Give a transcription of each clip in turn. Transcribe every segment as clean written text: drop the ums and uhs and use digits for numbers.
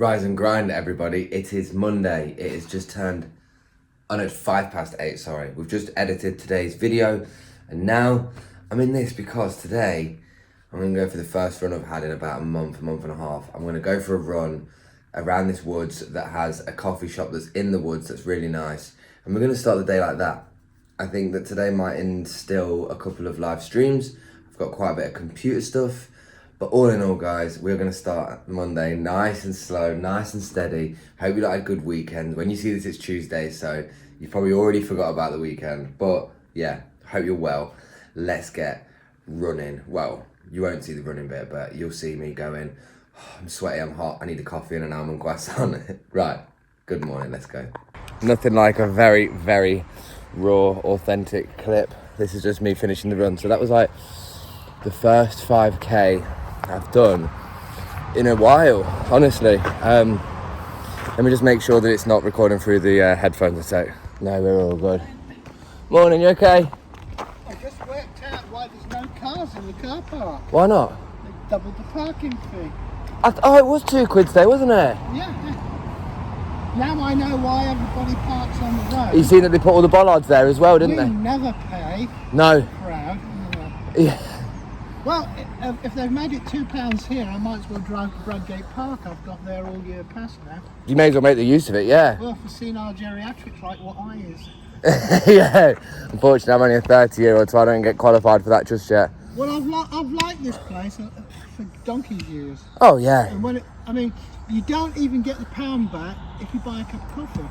Rise and grind, everybody. It is Monday. It is just turned, oh no, it's 8:05, sorry. We've just edited today's video, and now I'm in this because today I'm going to go for the first run I've had in about a month and a half. I'm going to go for a run around this woods that has a coffee shop that's in the woods that's really nice. And we're going to start the day like that. I think that today might instill a couple of live streams. I've got quite a bit of computer stuff. But all in all, guys, we're going to start Monday nice and slow, nice and steady. Hope you had a good weekend. When you see this, it's Tuesday, so you probably already forgot about the weekend. But yeah, hope you're well. Let's get running. Well, you won't see the running bit, but you'll see me going, oh, I'm sweaty, I'm hot, I need a coffee and an almond croissant. Right, good morning, let's go. Nothing like a very, very raw, authentic clip. This is just me finishing the run. So that was like the first 5K I've done in a while, honestly. Let me just make sure that it's not recording through the headphones a sec. No, we're all good. Morning, you okay? I just worked out why there's no cars in the car park. Why not? They doubled the parking fee. Oh, it was £2 today, wasn't it? Yeah. Now I know why everybody parks on the road. You seen that they put all the bollards there as well, didn't we they? never pay. No. Proud. Yeah. Well, if they've made it £2 here, I might as well drive to Bradgate Park. I've got there all year past now. You may as well make the use of it, yeah. Well, for senile geriatrics like what I is. Yeah. Unfortunately, I'm only a 30-year-old, so I don't get qualified for that just yet. Well, I've liked this place for donkey's years. Oh, yeah. And you don't even get the pound back if you buy a cup of coffee.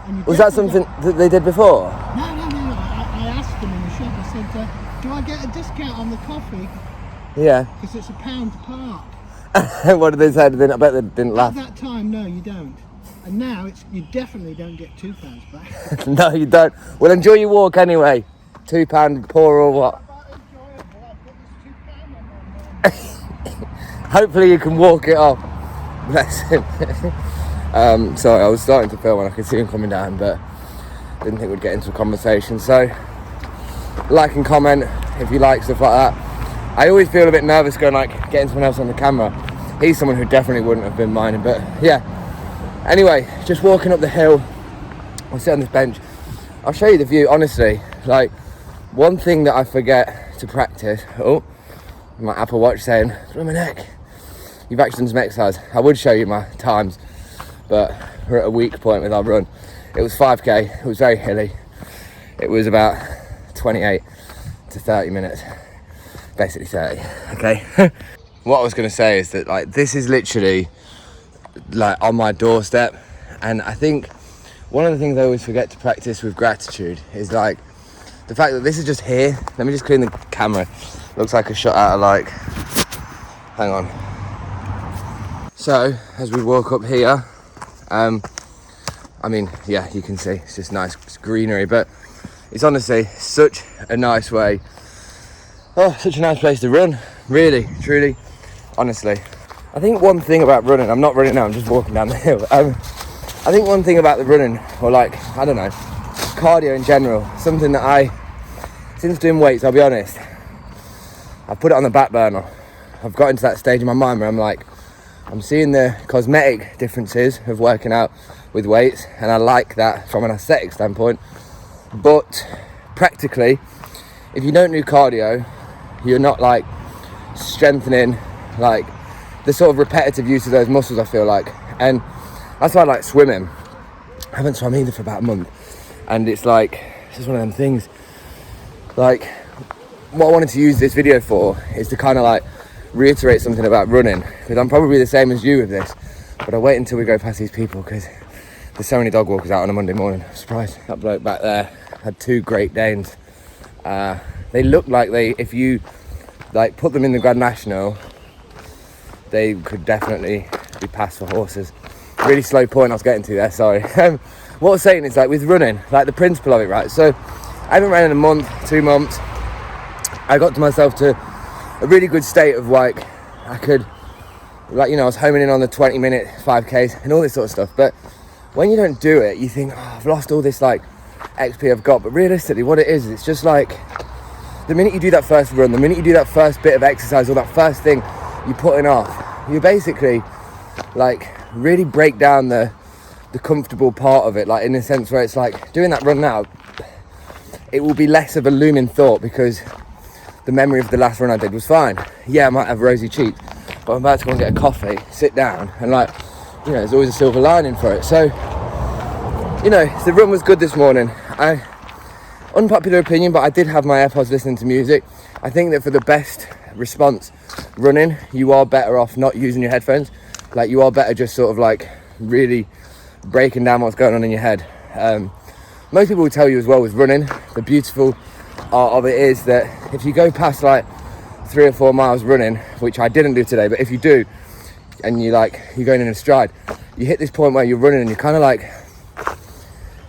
And Was that something that they did before? No. I asked them in the shop. I said, do I get a discount on the coffee? Yeah. Because it's £1 to park. What did they say? I bet they didn't laugh. At that time, no, you don't. And now you definitely don't get £2 back. No, you don't. Well, enjoy your walk anyway. £2 poor or what? Enjoyable. I've got this £2 on my Hopefully you can walk it off. Bless him. Sorry, I was starting to film and I could see him coming down, but didn't think we'd get into a conversation. So, like and comment if you like stuff like that. I always feel a bit nervous going getting someone else on the camera. He's someone who definitely wouldn't have been mine, but yeah. Anyway, just walking up the hill. I'll sit on this bench. I'll show you the view, honestly. One thing that I forget to practice. Oh, my Apple Watch saying, through my neck. You've actually done some exercise. I would show you my times, but we're at a weak point with our run. It was 5K, it was very hilly. It was about 28 to 30 minutes. Basically 30, okay? What I was gonna say is that this is literally on my doorstep. And I think one of the things I always forget to practice with gratitude is the fact that this is just here. Let me just clean the camera. Looks like a shot out of hang on. So, as we walk up here, yeah, you can see it's just nice greenery, but it's honestly such a nice way. Oh, such a nice place to run, really, truly, honestly. I think one thing about running, I'm not running now, I'm just walking down the hill. I think one thing about the running, or I don't know, cardio in general, something that since doing weights, I'll be honest, I've put it on the back burner. I've got into that stage in my mind where I'm seeing the cosmetic differences of working out with weights, and I like that from an aesthetic standpoint. But practically, if you don't do cardio, you're not strengthening the sort of repetitive use of those muscles, I feel like. And that's why I like swimming. I haven't swum either for about a month, and it's just one of them things. What I wanted to use this video for is to kind of reiterate something about running, because I'm probably the same as you with this, but I wait until we go past these people because there's so many dog walkers out on a Monday morning. I'm surprised. That bloke back there had 2 Great Danes. They look like if you put them in the Grand National, they could definitely be passed for horses. Really slow point I was getting to there, sorry. What I was saying is with running, the principle of it, right? So I haven't ran in a month, 2 months. I got to myself to a really good state of I could, I was homing in on the 20-minute 5Ks and all this sort of stuff. But when you don't do it, you think, oh, I've lost all this XP I've got. But realistically, what it is, it's just the minute you do that first run, the minute you do that first bit of exercise or that first thing you're putting off, you're basically really break down the comfortable part of it, like in a sense where it's like doing that run now, it will be less of a looming thought because the memory of the last run I did was fine. Yeah, I might have rosy cheeks, but I'm about to go and get a coffee, sit down, and like, you know, there's always a silver lining for it. So, you know, the run was good this morning. Unpopular opinion, but I did have my AirPods listening to music. I think that for the best response running, you are better off not using your headphones. Like, you are better just sort of like really breaking down what's going on in your head. Most people will tell you as well with running, the beautiful art of it is that if you go past like 3 or 4 miles running, which I didn't do today, but if you do, and you're going in a stride, you hit this point where you're running and you're kind of like,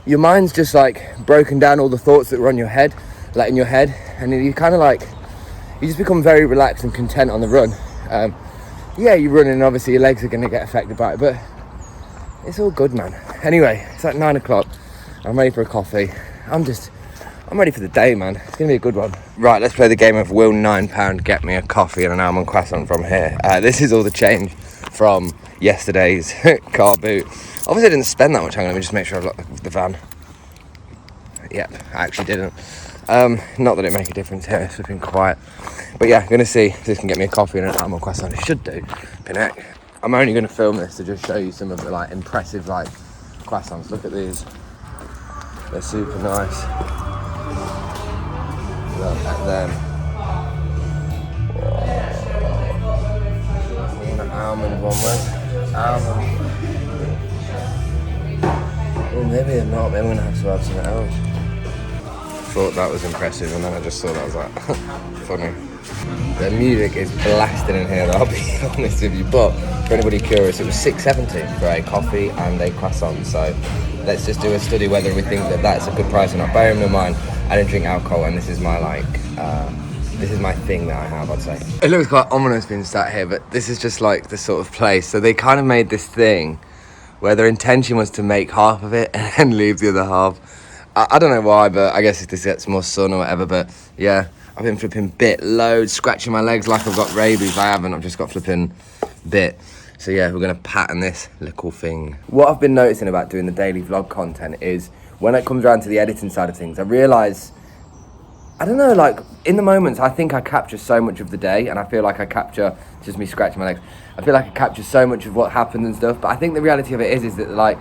your mind's just like broken down all the thoughts that were on your head, like in your head, and you kind of like, you just become very relaxed and content on the run. Yeah, you're running and obviously your legs are going to get affected by it, but it's all good, man. Anyway, it's like 9 o'clock. I'm ready for a coffee. I'm ready for the day, man. It's going to be a good one. Right, let's play the game of will £9 get me a coffee and an almond croissant from here. This is all the change from yesterday's car boot. Obviously I didn't spend that much. Let me just make sure I've locked the van. Yep, I actually didn't. Not that it make a difference here, it's been quiet. But yeah, I'm going to see if this can get me a coffee and an almond croissant. It should do. Pinnock. I'm only going to film this to just show you some of the like impressive like croissants. Look at these. They're super nice. Look at them. Whoa. I want an almond one with. Almond. Oh, maybe they're not. Maybe I'm going to have to have something else. Thought that was impressive, and then I just saw that. I was like, funny. The music is blasting in here, I'll be honest with you. But for anybody curious, it was $6.70 for a coffee and a croissant. So let's just do a study whether we think that that's a good price or not. Bear in mind, I don't drink alcohol, and this is my this is my thing that I have, I'd say. It looks quite ominous being sat here, but this is just like the sort of place. So they kind of made this thing where their intention was to make half of it and then leave the other half. I don't know why, but I guess if this gets more sun or whatever, but yeah, I've been flipping bit loads, scratching my legs like I've got rabies. I haven't, I've just got flipping bit. So yeah, we're gonna pattern this little thing. What I've been noticing about doing the daily vlog content is when it comes around to the editing side of things, I realise, I don't know, like in the moments, I think I capture so much of the day, and I feel like I capture, just me scratching my legs, I feel like I capture so much of what happens and stuff, but I think the reality of it is that like,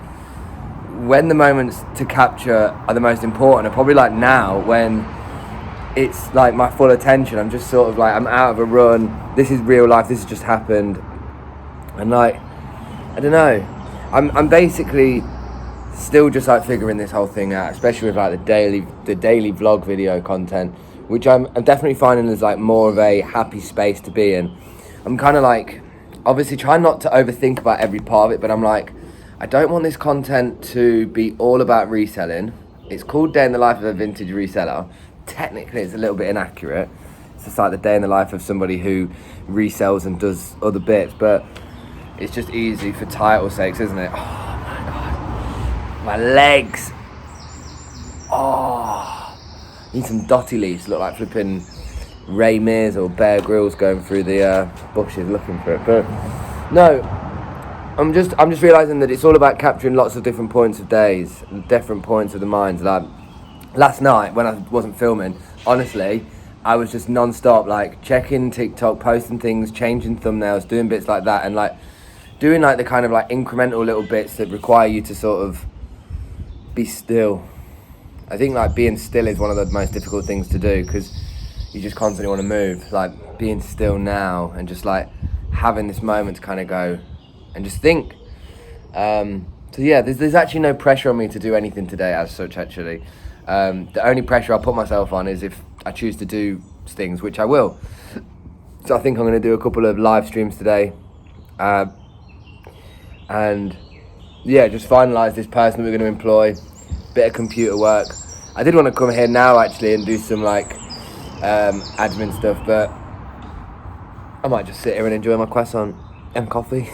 when the moments to capture are the most important are probably like now, when it's like my full attention. I'm just sort of like, I'm out of a run, this is real life, this has just happened, and like, I don't know, I'm basically still just like figuring this whole thing out, especially with like the daily vlog video content, which I'm definitely finding is like more of a happy space to be in. I'm kind of like, obviously trying not to overthink about every part of it, but I'm like, I don't want this content to be all about reselling. It's called Day in the Life of a Vintage Reseller. Technically, it's a little bit inaccurate. It's just like the day in the life of somebody who resells and does other bits, but it's just easy for title sakes, isn't it? Oh my God. My legs. Oh. Need some dotty leaves. Look like flipping Ray Mears or Bear Grylls going through the bushes looking for it. But no. I'm just realising that it's all about capturing lots of different points of days, different points of the minds. Like last night when I wasn't filming, honestly, I was just non-stop like checking TikTok, posting things, changing thumbnails, doing bits like that, and like doing like the kind of like incremental little bits that require you to sort of be still. I think like being still is one of the most difficult things to do because you just constantly want to move. Like being still now and just like having this moment to kind of go and just think. So yeah, there's actually no pressure on me to do anything today as such, actually. The only pressure I'll put myself on is if I choose to do things, which I will. So I think I'm going to do a couple of live streams today. And yeah, just finalise this person we're going to employ. Bit of computer work. I did want to come here now actually and do some like admin stuff, but I might just sit here and enjoy my croissant and coffee.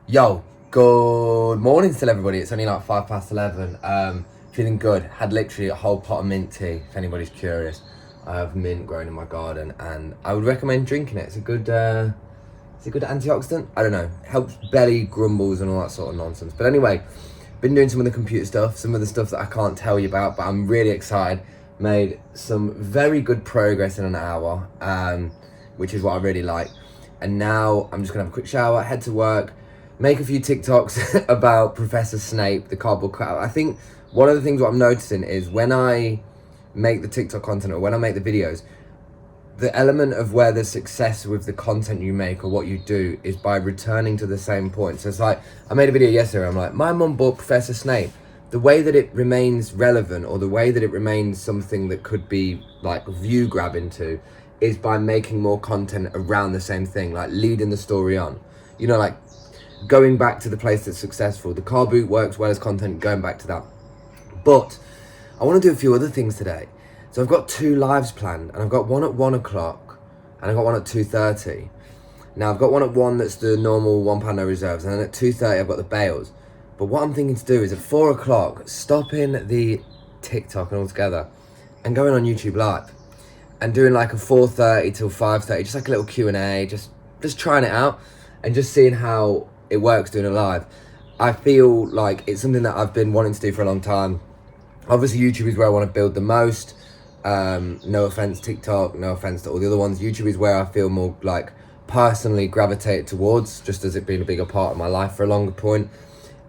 Yo, good morning still everybody. It's only like 11:05. Feeling good. Had literally a whole pot of mint tea, if anybody's curious. I have mint growing in my garden and I would recommend drinking it. It's a good Is it good antioxidant? I don't know. Helps belly grumbles and all that sort of nonsense. But anyway, been doing some of the computer stuff, some of the stuff that I can't tell you about, but I'm really excited. Made some very good progress in an hour, which is what I really like. And now I'm just gonna have a quick shower, head to work, make a few TikToks about Professor Snape, the cardboard cutout. I think one of the things what I'm noticing is when I make the TikTok content or when I make the videos, the element of where there's success with the content you make or what you do is by returning to the same point. So it's like, I made a video yesterday, I'm like, my mum bought Professor Snape. The way that it remains relevant or the way that it remains something that could be like view grabbing to is by making more content around the same thing, like leading the story on. You know, like going back to the place that's successful. The car boot works well as content, going back to that. But I want to do a few other things today. So I've got 2 lives planned, and I've got one at 1 o'clock, and I've got one at 2:30. Now I've got one at 1 that's the normal £1 no reserves, and then at 2:30 I've got the bales. But what I'm thinking to do is at 4 o'clock, stopping the TikTok and all together, and going on YouTube Live, and doing like a 4:30 till 5:30, just like a little Q&A, just trying it out, and just seeing how it works doing it live. I feel like it's something that I've been wanting to do for a long time. Obviously YouTube is where I want to build the most. No offense TikTok, no offense to all the other ones. YouTube is where I feel more like personally gravitate towards, just as it being a bigger part of my life for a longer point.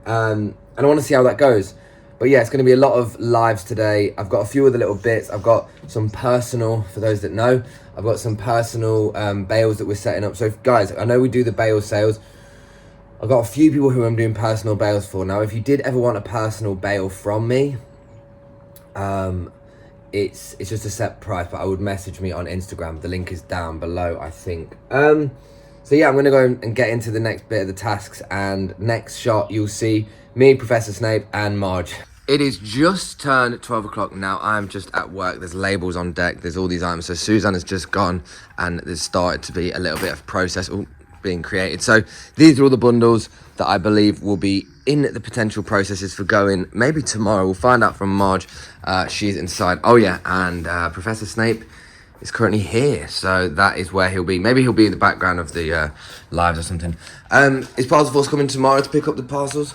And I want to see how that goes. But yeah, it's going to be a lot of lives today. I've got a few other little bits. I've got some personal, for those that know, I've got some personal bales that we're setting up. So guys, I know we do the bale sales. I've got a few people who I'm doing personal bales for. Now, if you did ever want a personal bale from me, it's just a set price, but I would message me on Instagram. The link is down below, I think. So yeah, I'm going to go and get into the next bit of the tasks, and next shot you'll see me, Professor Snape, and Marge. It is just turned 12 o'clock now. I'm just at work. There's labels on deck. There's all these items. So Suzanne has just gone, and there's started to be a little bit of process being created. So these are all the bundles that I believe will be in the potential processes for going maybe tomorrow. We'll find out from Marge. She's inside. Oh yeah, and Professor Snape is currently here, so that is where he'll be. Maybe he'll be in the background of the lives or something. Is Parcel Force coming tomorrow to pick up the parcels?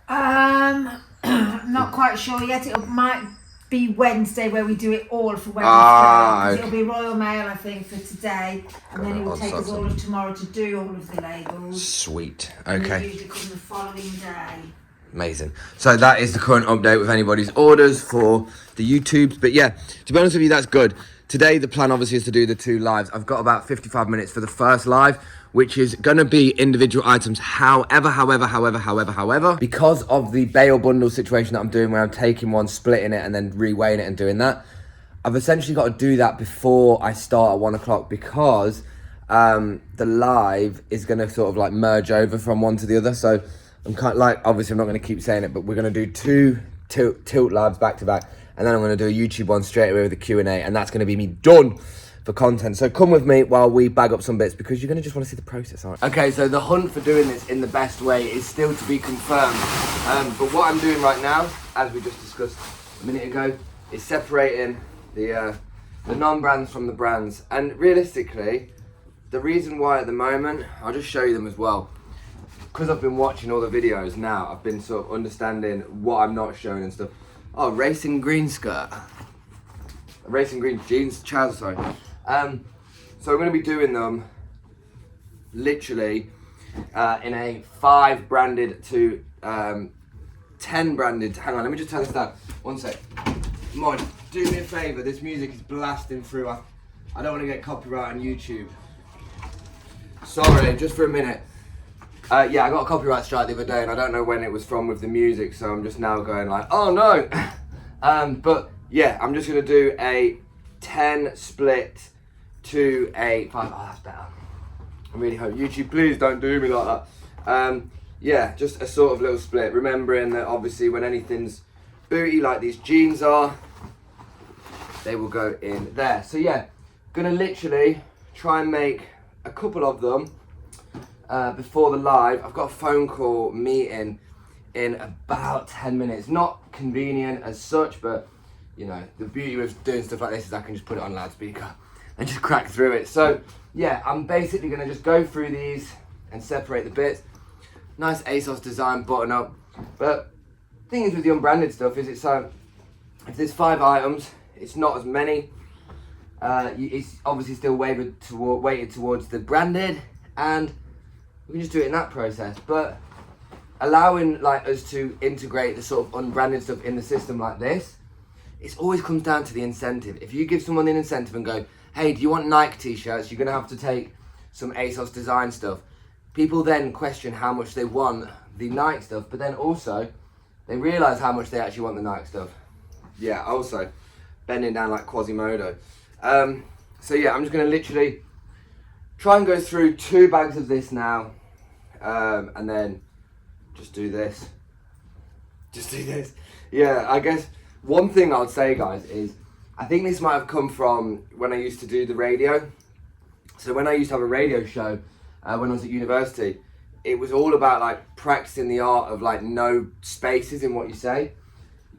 Not quite sure yet. It might be Wednesday where we do it all for Wednesday. Okay. It'll be Royal Mail, I think, for today, and then it will take us all of tomorrow to do all of the labels. Sweet. And Okay. usually come the following day. Amazing. So that is the current update with anybody's orders for the YouTubes. But yeah, to be honest with you, that's good. Today, the plan obviously is to do the 2 lives. I've got about 55 minutes for the first live, which is going to be individual items. However, because of the bale bundle situation that I'm doing, where I'm taking one, splitting it, and then reweighing it and doing that, I've essentially got to do that before I start at 1 o'clock, because the live is going to sort of like merge over from one to the other. So I'm kind of like, obviously I'm not going to keep saying it, but we're going to do 2 tilt lives back to back, and then I'm going to do a YouTube one straight away with a Q&A, and that's going to be me done for content. So come with me while we bag up some bits, because you're going to just want to see the process, aren't you? Okay, so the hunt for doing this in the best way is still to be confirmed. But what I'm doing right now, as we just discussed a minute ago, is separating the non-brands from the brands. And realistically, the reason why at the moment, I'll just show you them as well. Because I've been watching all the videos now, I've been sort of understanding what I'm not showing and stuff. Oh, racing green skirt. Racing green jeans, trousers, sorry. So I'm going to be doing them literally in a 5 branded to 10 branded. Hang on, let me just turn this down. One sec. Mod, do me a favour. This music is blasting through. I don't want to get copyright on YouTube. Sorry, just for a minute. Yeah, I got a copyright strike the other day, and I don't know when it was from with the music, so I'm just now going like, oh no. But yeah, I'm just going to do a 10 split to a 5. Oh, that's better. I really hope YouTube, please don't do me like that. Yeah, just a sort of little split, remembering that obviously when anything's booty like these jeans are, they will go in there. So yeah, gonna literally try and make a couple of them before the live. I've got a phone call meeting in about 10 minutes. Not convenient as such, but you know, the beauty of doing stuff like this is I can just put it on loudspeaker. and just crack through it. So yeah, I'm basically gonna just go through these and separate the bits. Nice ASOS design button up. But the thing is with the unbranded stuff is it's if there's 5 items, it's not as many. It's obviously still weighted towards the branded, and we can just do it in that process. But allowing like us to integrate the sort of unbranded stuff in the system like this, it always comes down to the incentive. If you give someone an incentive and go, hey, do you want Nike t-shirts? You're gonna have to take some ASOS design stuff. People then question how much they want the Nike stuff, but then also they realize how much they actually want the Nike stuff. Yeah, also bending down like Quasimodo. So yeah, I'm just gonna literally try and go through 2 bags of this now, and then just do this. Yeah, I guess one thing I would say, guys, is I think this might have come from when I used to do the radio. So when I used to have a radio show when I was at university, it was all about like practicing the art of like no spaces in what you say.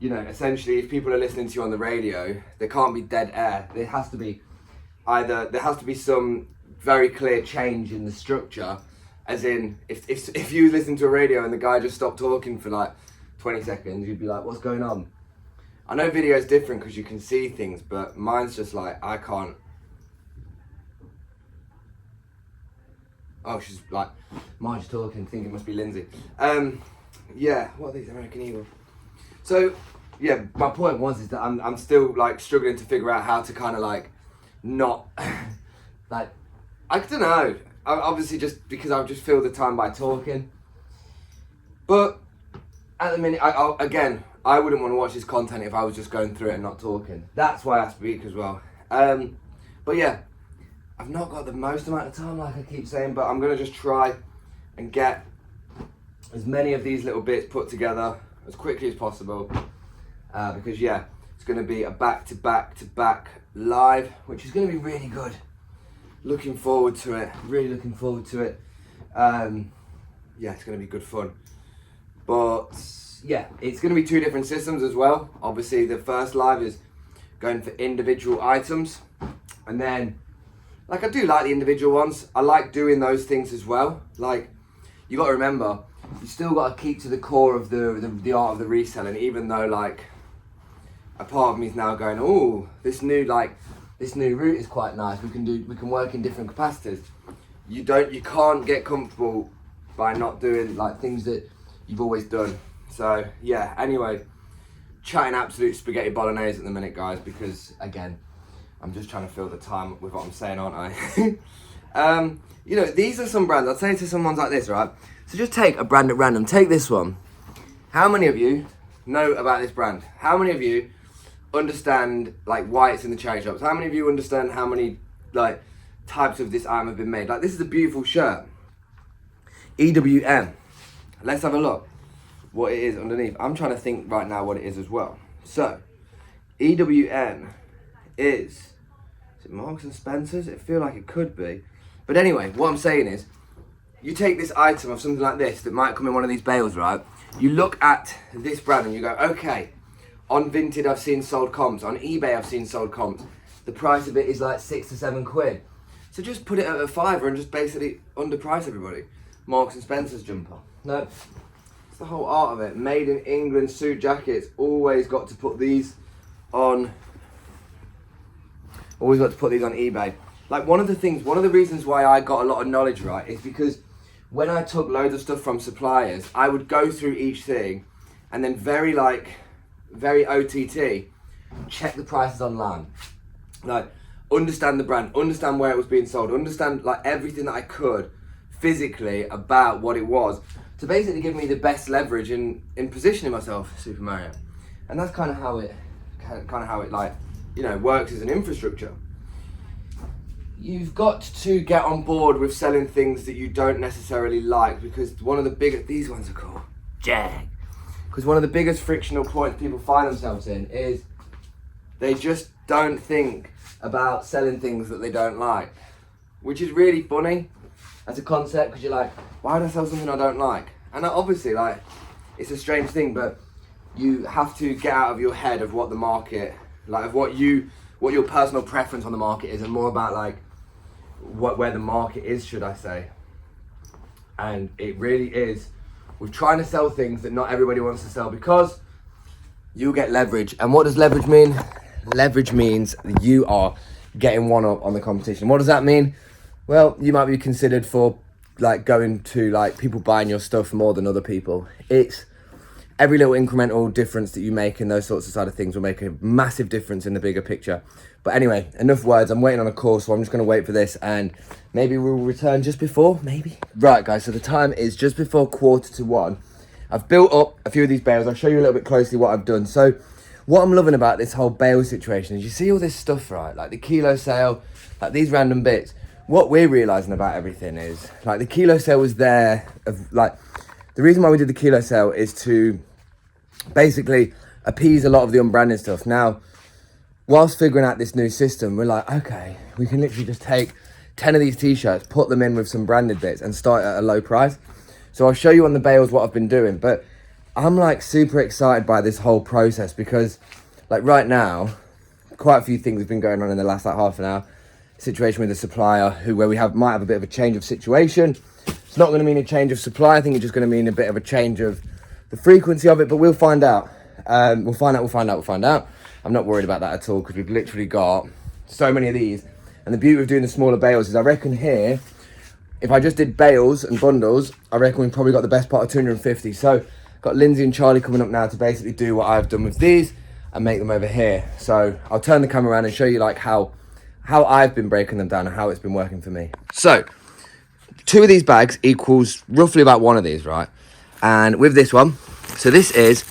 You know, essentially, if people are listening to you on the radio, there can't be dead air. There has to be some very clear change in the structure, as in if you listen to a radio and the guy just stopped talking for like 20 seconds, you'd be like, what's going on? I know video is different because you can see things, but mine's just like, I can't. Oh, she's like, Marge's talking, think it must be Lindsay. Yeah, what are these, American Eagle? So, yeah, my point is that I'm still like struggling to figure out how to kind of like not, like, I don't know. Obviously just because I'll just fill the time by talking. But at the minute, I wouldn't want to watch this content if I was just going through it and not talking. That's why I speak as well. But yeah, I've not got the most amount of time, like I keep saying, but I'm gonna just try and get as many of these little bits put together as quickly as possible. Because yeah, it's gonna be a back-to-back live, which is gonna be really good. Looking forward to it, really looking forward to it. Yeah, it's gonna be good fun. But yeah, it's gonna be 2 different systems as well. Obviously the first live is going for individual items, and then, like, I do like the individual ones. I like doing those things as well. Like, you gotta remember, you still gotta keep to the core of the art of the reselling, even though like, a part of me is now going, oh, this new route is quite nice. We can work in different capacities. You can't get comfortable by not doing like things that you've always done. So yeah, anyway, chatting absolute spaghetti bolognese at the minute, guys, because again, I'm just trying to fill the time with what I'm saying, aren't I? You know, these are some brands. I'd say to some ones like this, right? So just take a brand at random. Take this one. How many of you know about this brand? How many of you understand like why it's in the charity shops? How many of you understand how many like types of this item have been made? Like, this is a beautiful shirt. EWM. Let's have a look what it is underneath. I'm trying to think right now what it is as well. So EWM is it Marks and Spencer's? It feel like it could be. But anyway, what I'm saying is, you take this item of something like this that might come in one of these bales, right? You look at this brand and you go, okay, on Vinted I've seen sold comps, on eBay I've seen sold comps. The price of it is like 6 to 7 quid. So just put it at a fiver and just basically underprice everybody. Marks and Spencer's jumper. No, it's the whole art of it. Made in England suit jackets. Always got to put these on. Always got to put these on eBay. Like, one of the reasons why I got a lot of knowledge, right, is because when I took loads of stuff from suppliers, I would go through each thing and then very OTT, check the prices online. Like, understand the brand, understand where it was being sold, understand like everything that I could physically about what it was, to basically give me the best leverage in positioning myself, Super Mario. And that's kind of how it like, you know, works as an infrastructure. You've got to get on board with selling things that you don't necessarily like, because one of the biggest, these ones are cool, Jag. Because one of the biggest frictional points people find themselves in is they just don't think about selling things that they don't like, which is really funny as a concept, because you're like, why would I sell something I don't like? And obviously, like, it's a strange thing, but you have to get out of your head of what the market, like, of what you what your personal preference on the market is, and more about like where the market is, should I say. And it really is, we're trying to sell things that not everybody wants to sell, because you get leverage. And what does leverage mean? Leverage means you are getting one up on the competition. What does that mean? Well, you might be considered for like going to like people buying your stuff more than other people. It's every little incremental difference that you make in those sorts of side of things will make a massive difference in the bigger picture. But anyway, enough words. I'm waiting on a call, so I'm just going to wait for this, and maybe we'll return just before, maybe. Right, guys, so the time is just before 1:45. I've built up a few of these bales. I'll show you a little bit closely what I've done. So what I'm loving about this whole bale situation is you see all this stuff, right? Like the kilo sale, like these random bits. What we're realising about everything is, like, the kilo sale was there, like, the reason why we did the kilo sale is to basically appease a lot of the unbranded stuff. Now, whilst figuring out this new system, we're like, okay, we can literally just take 10 of these t-shirts, put them in with some branded bits and start at a low price. So I'll show you on the bales what I've been doing, but I'm like super excited by this whole process, because like right now, quite a few things have been going on in the last like half an hour. Situation with the supplier where we might have a bit of a change of situation. It's not going to mean a change of supply. I think it's just going to mean a bit of a change of the frequency of it, but we'll find out. We'll find out. I'm not worried about that at all, because we've literally got so many of these. And the beauty of doing the smaller bales is, I reckon here, if I just did bales and bundles, I reckon we've probably got the best part of 250. So got Lindsay and Charlie coming up now to basically do what I've done with these and make them over here. So I'll turn the camera around and show you like how I've been breaking them down and how it's been working for me. So 2 of these bags equals roughly about 1 of these, right? And with this one, so this is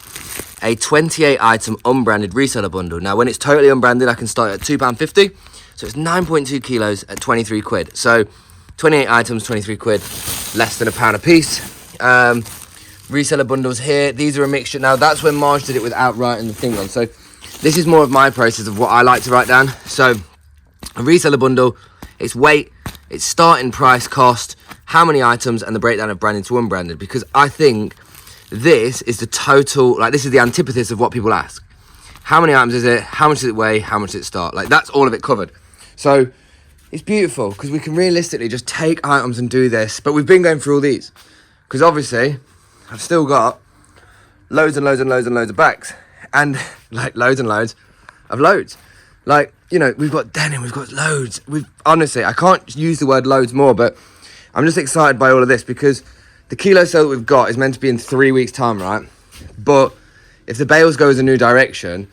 a 28 item unbranded reseller bundle. Now when it's totally unbranded, I can start at £2.50. So it's 9.2 kilos at 23 quid. So 28 items, 23 quid, less than £1 a piece. Reseller bundles here, these are a mixture. Now that's when Marge did it without writing the thing on. So this is more of my process of what I like to write down. So a reseller bundle, it's weight, it's starting price, cost, how many items, and the breakdown of branded to unbranded. Because I think this is the total, like this is the antithesis of what people ask. How many items is it? How much does it weigh? How much does it start? Like that's all of it covered. So it's beautiful because we can realistically just take items and do this. But we've been going through all these because obviously I've still got loads and loads and loads and loads of bags, and like loads and loads of loads. Like, you know, we've got denim, we've got loads. Honestly, I can't use the word loads more, but I'm just excited by all of this because the kilo sale that we've got is meant to be in 3 weeks' time, right? But if the bales goes a new direction,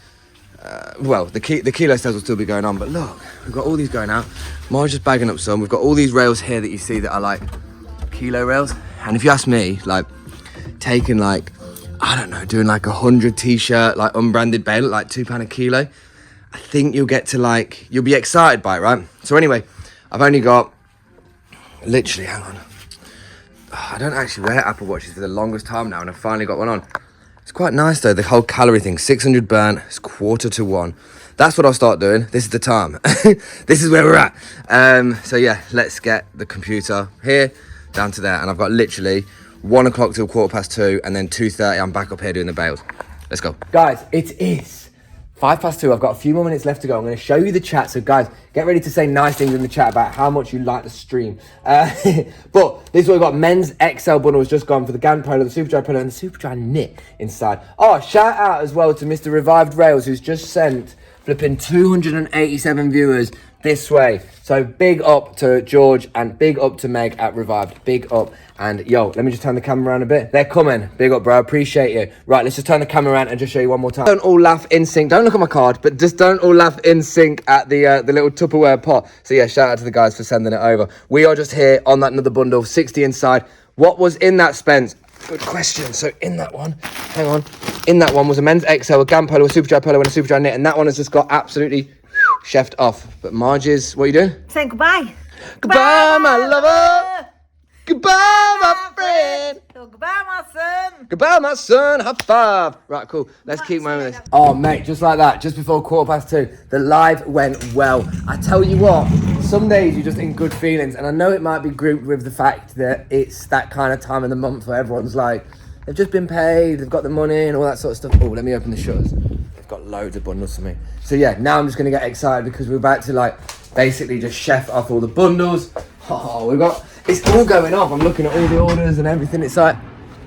well, the kilo sales will still be going on. But look, we've got all these going out. Marge's just bagging up some. We've got all these rails here that you see that are like kilo rails. And if you ask me, like taking like, I don't know, doing like 100 t-shirt, like unbranded bale at like £2 a kilo, I think you'll get to like, you'll be excited by it, right? So anyway, I've only got, literally, hang on. I don't actually wear Apple Watches for the longest time now, and I've finally got one on. It's quite nice though, the whole calorie thing. 600 burnt, it's 1:45. That's what I'll start doing. This is the time. This is where we're at. So yeah, let's get the computer here, down to there. And I've got literally 1 o'clock till 2:15, and then 2:30, I'm back up here doing the bales. Let's go. Guys, it is 2:05. I've got a few more minutes left to go. I'm going to show you the chat. So guys, get ready to say nice things in the chat about how much you like the stream. But this is what we've got. Men's XL bundle has just gone for the GAN polo, the super dry polo, and the super dry knit inside. Oh, shout out as well to Mr. Revived Rails, who's just sent flipping 287 viewers this way. So big up to George and big up to Meg at Revived. Big up. And yo, let me just turn the camera around a bit. They're coming. Big up, bro. Appreciate you. Right, let's just turn the camera around and just show you one more time. Don't all laugh in sync. Don't look at my card, but just don't all laugh in sync at the little Tupperware pot. So yeah, shout out to the guys for sending it over. We are just here on that another bundle, 60 inside. What was in that, Spence? Good question. So in that one, hang on. In that one was a men's XL, a GAN polo, a super dry polo, and a super dry knit. And that one has just got absolutely chefed off. But Marge's, what are you doing? Saying goodbye. Goodbye, my lover. Goodbye, my friend. Goodbye, my son. Goodbye, my son. High five. Right, cool. Let's keep moving this. Oh, mate, just like that, just before 2:15, the live went well. I tell you what, some days you're just in good feelings, and I know it might be grouped with the fact that it's that kind of time of the month where everyone's like, they've just been paid, they've got the money and all that sort of stuff. Oh, let me open the shutters. They've got loads of bundles for me. So yeah, now I'm just gonna get excited because we're about to like basically just chef off all the bundles. Oh, it's all going off. I'm looking at all the orders and everything. It's like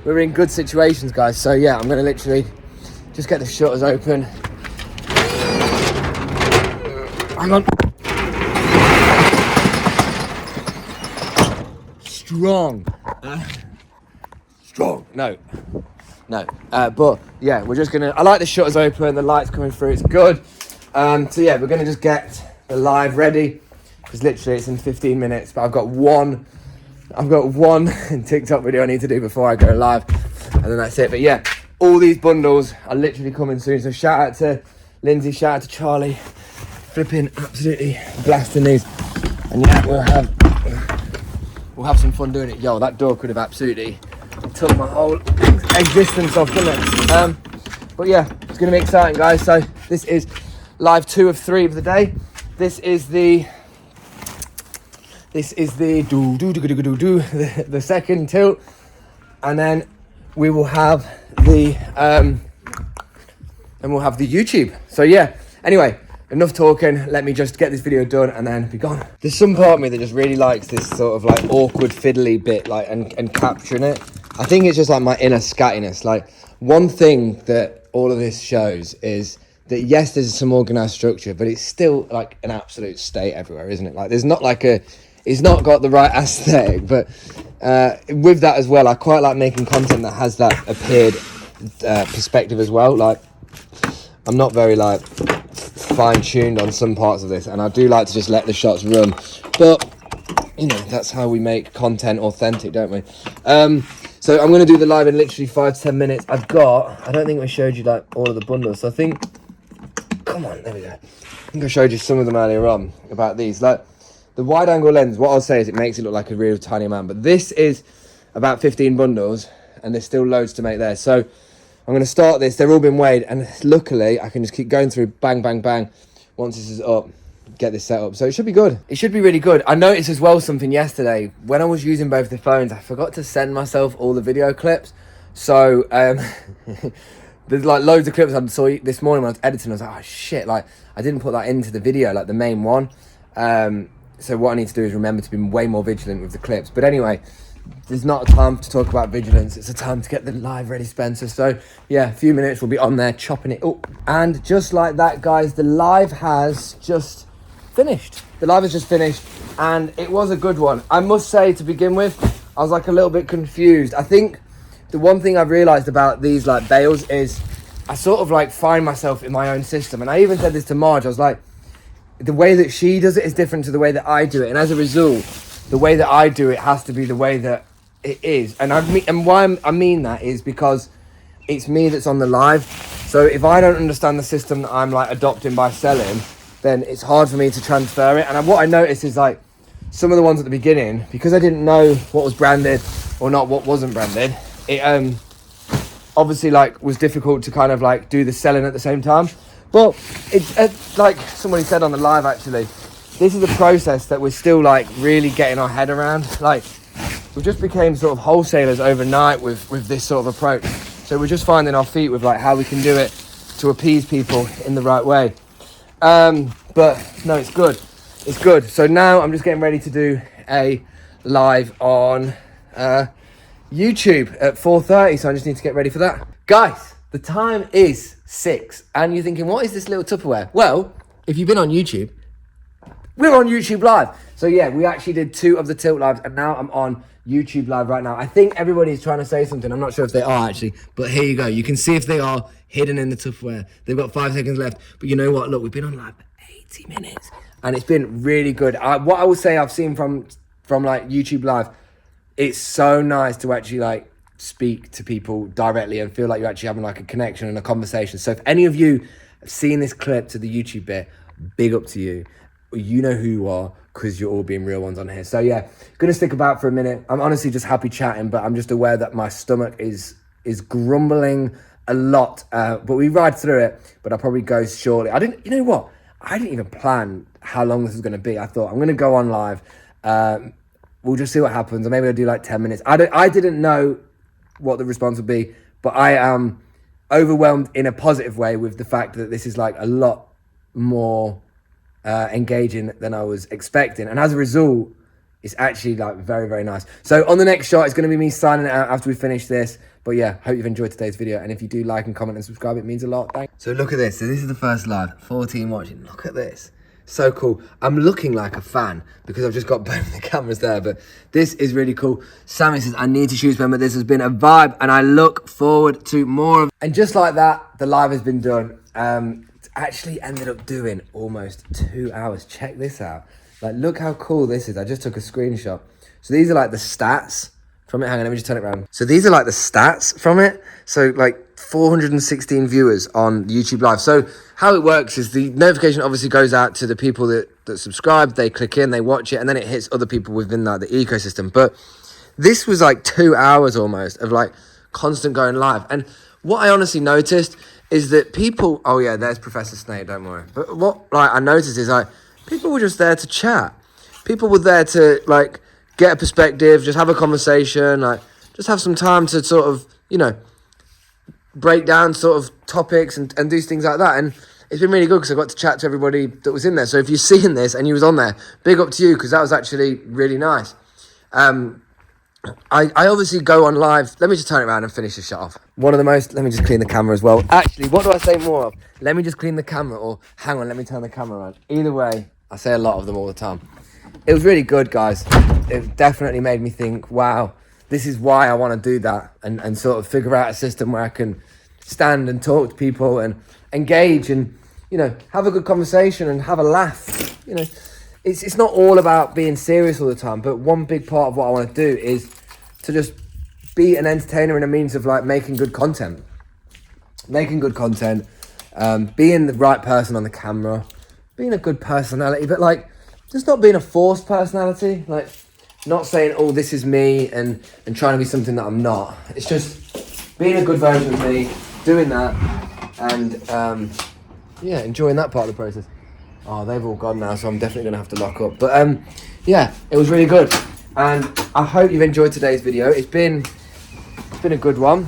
we're in good situations, guys. So yeah, I'm gonna literally just get the shutters open. Hang on. Strong. Strong. No. But yeah, we're just gonna. I like the shutters open. The lights coming through. It's good. So yeah, we're gonna just get the live ready because literally it's in 15 minutes. But I've got one TikTok video I need to do before I go live, and then that's it. But yeah, all these bundles are literally coming soon. So shout out to Lindsay, shout out to Charlie, flipping absolutely blasting these. And yeah, we'll have some fun doing it. Yo, that door could have absolutely took my whole existence off, couldn't it? But yeah, it's gonna be exciting, guys. So this is live 2 of 3 of the day. This is the the second tilt, and then we will have the YouTube. So yeah, anyway, enough talking. Let me just get this video done and then be gone. There's some part of me that just really likes this sort of like awkward fiddly bit, like and capturing it. I think it's just like my inner scattiness. Like, one thing that all of this shows is that yes, there's some organized structure, but it's still like an absolute state everywhere, isn't it? Like, there's not like it's not got the right aesthetic. But with that as well, I quite like making content that has that appeared perspective as well. Like, I'm not very like fine-tuned on some parts of this, and I do like to just let the shots run. But you know, that's how we make content authentic, don't we? So I'm going to do the live in literally 5 to 10 minutes. I don't think we showed you like all of the bundles. So I think, come on, there we go. I think I showed you some of them earlier on about these. Like the wide angle lens, what I'll say is it makes it look like a real tiny man. But this is about 15 bundles and there's still loads to make there. So I'm going to start this. They're all been weighed, and luckily I can just keep going through bang, bang, bang once this is up. Get this set up, so it should be good. It should be really good. I noticed as well something yesterday when I was using both the phones. I forgot to send myself all the video clips, so there's like loads of clips I saw this morning when I was editing. I was like, oh shit, like I didn't put that into the video, like the main one. So what I need to do is remember to be way more vigilant with the clips. But anyway, there's not a time to talk about vigilance. It's a time to get the live ready, Spencer. So yeah, a few minutes we'll be on there chopping it up. And just like that, guys, the live has just finished. The live has just finished, and it was a good one. I must say, to begin with, I was like a little bit confused. I think the one thing I've realized about these like bales is I sort of like find myself in my own system. And I even said this to Marge. I was like, the way that she does it is different to the way that I do it, and as a result, the way that I do it has to be the way that it is. And why I mean that is because it's me that's on the live. So if I don't understand the system that I'm like adopting by selling, then it's hard for me to transfer it. And what I noticed is like some of the ones at the beginning, because I didn't know what was branded or not, what wasn't branded, it obviously like was difficult to kind of like do the selling at the same time. But it's like somebody said on the live, actually, this is a process that we're still like really getting our head around. Like, we just became sort of wholesalers overnight with this sort of approach. So we're just finding our feet with like how we can do it to appease people in the right way. But no, it's good. It's good. So now I'm just getting ready to do a live on YouTube at 4:30. So I just need to get ready for that. Guys, the time is 6. And you're thinking, what is this little Tupperware? Well, if you've been on YouTube, we're on YouTube Live. So yeah, we actually did 2 of the tilt lives, and now I'm on YouTube Live right now. I think everybody's trying to say something. I'm not sure if they are actually, but here you go. You can see if they are hidden in the Tupperware. They've got 5 seconds left. But you know what? Look, we've been on live for 80 minutes, and it's been really good. What I will say I've seen from like YouTube Live, it's so nice to actually like speak to people directly and feel like you're actually having like a connection and a conversation. So if any of you have seen this clip to the YouTube bit, big up to you. You know who you are, because you're all being real ones on here. So yeah, gonna stick about for a minute. I'm honestly just happy chatting, but I'm just aware that my stomach is grumbling a lot. But we ride through it. But I'll probably go shortly. You know what? I didn't even plan how long this is gonna be. I thought I'm gonna go on live. We'll just see what happens. Or maybe I'll do like 10 minutes. I didn't know what the response would be, but I am overwhelmed in a positive way with the fact that this is like a lot more engaging than I was expecting. And as a result, it's actually like very, very nice. So on the next shot, it's going to be me signing it out after we finish this. But yeah, hope you've enjoyed today's video. And if you do like and comment and subscribe, it means a lot. Thanks. So look at this. So this is the first live. 14 watching. Look at this. So cool. I'm looking like a fan because I've just got both the cameras there. But this is really cool. Sammy says, I need to choose them, but this has been a vibe. And I look forward to more of. And just like that, the live has been done. It's actually ended up doing almost 2 hours. Check this out. Like, look how cool this is. I just took a screenshot. So these are like the stats from it. Hang on, let me just turn it around. So these are like the stats from it. So like 416 viewers on YouTube Live. So how it works is the notification obviously goes out to the people that subscribe. They click in, they watch it, and then it hits other people within like the ecosystem. But this was like 2 hours almost of like constant going live. And what I honestly noticed is that people, oh yeah, there's Professor Snape, don't worry. But what like I noticed is like, people were just there to chat. People were there to like get a perspective, just have a conversation, like just have some time to sort of, you know, break down sort of topics and do things like that. And it's been really good because I got to chat to everybody that was in there. So if you're seeing this and you was on there, big up to you because that was actually really nice. I obviously go on live. Let me just turn it around and finish this shot off. One of the most, let me just clean the camera as well. Actually, what do I say more of? Let me just clean the camera, or hang on, let me turn the camera around. Either way, I say a lot of them all the time. It was really good, guys. It definitely made me think, wow, this is why I want to do that and sort of figure out a system where I can stand and talk to people and engage and, you know, have a good conversation and have a laugh. You know, it's not all about being serious all the time, but one big part of what I want to do is to just be an entertainer and a means of like making good content. Making good content, being the right person on the camera, being a good personality, but like just not being a forced personality, like not saying, oh, this is me and trying to be something that I'm not. It's just being a good version of me, doing that, and yeah, enjoying that part of the process. Oh, they've all gone now, so I'm definitely gonna have to lock up. But yeah, it was really good, and I hope you've enjoyed today's video. It's been a good one.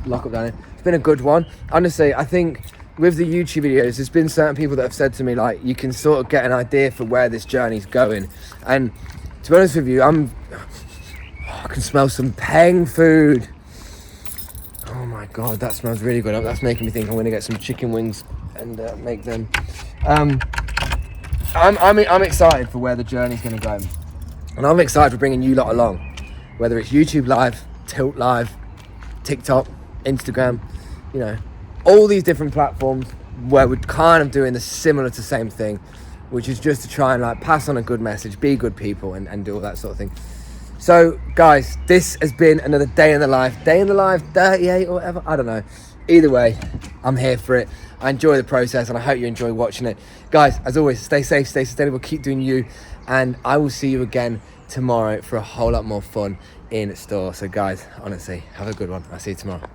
Lock up down here. It's been a good one. Honestly, I think with the YouTube videos, there's been certain people that have said to me, like, you can sort of get an idea for where this journey's going. And to be honest with you, I can smell some peng food. Oh my God, that smells really good. That's making me think I'm gonna get some chicken wings and make them. I'm excited for where the journey's gonna go. And I'm excited for bringing you lot along. Whether it's YouTube Live, Tilt Live, TikTok, Instagram, you know, all these different platforms where we're kind of doing the similar to same thing, which is just to try and like pass on a good message, be good people and do all that sort of thing. So guys, this has been another day in the life, 38 or whatever, I don't know. Either way, I'm here for it. I enjoy the process and I hope you enjoy watching it. Guys, as always, stay safe, stay sustainable, keep doing you, and I will see you again tomorrow for a whole lot more fun in store. So guys, honestly, have a good one. I'll see you tomorrow.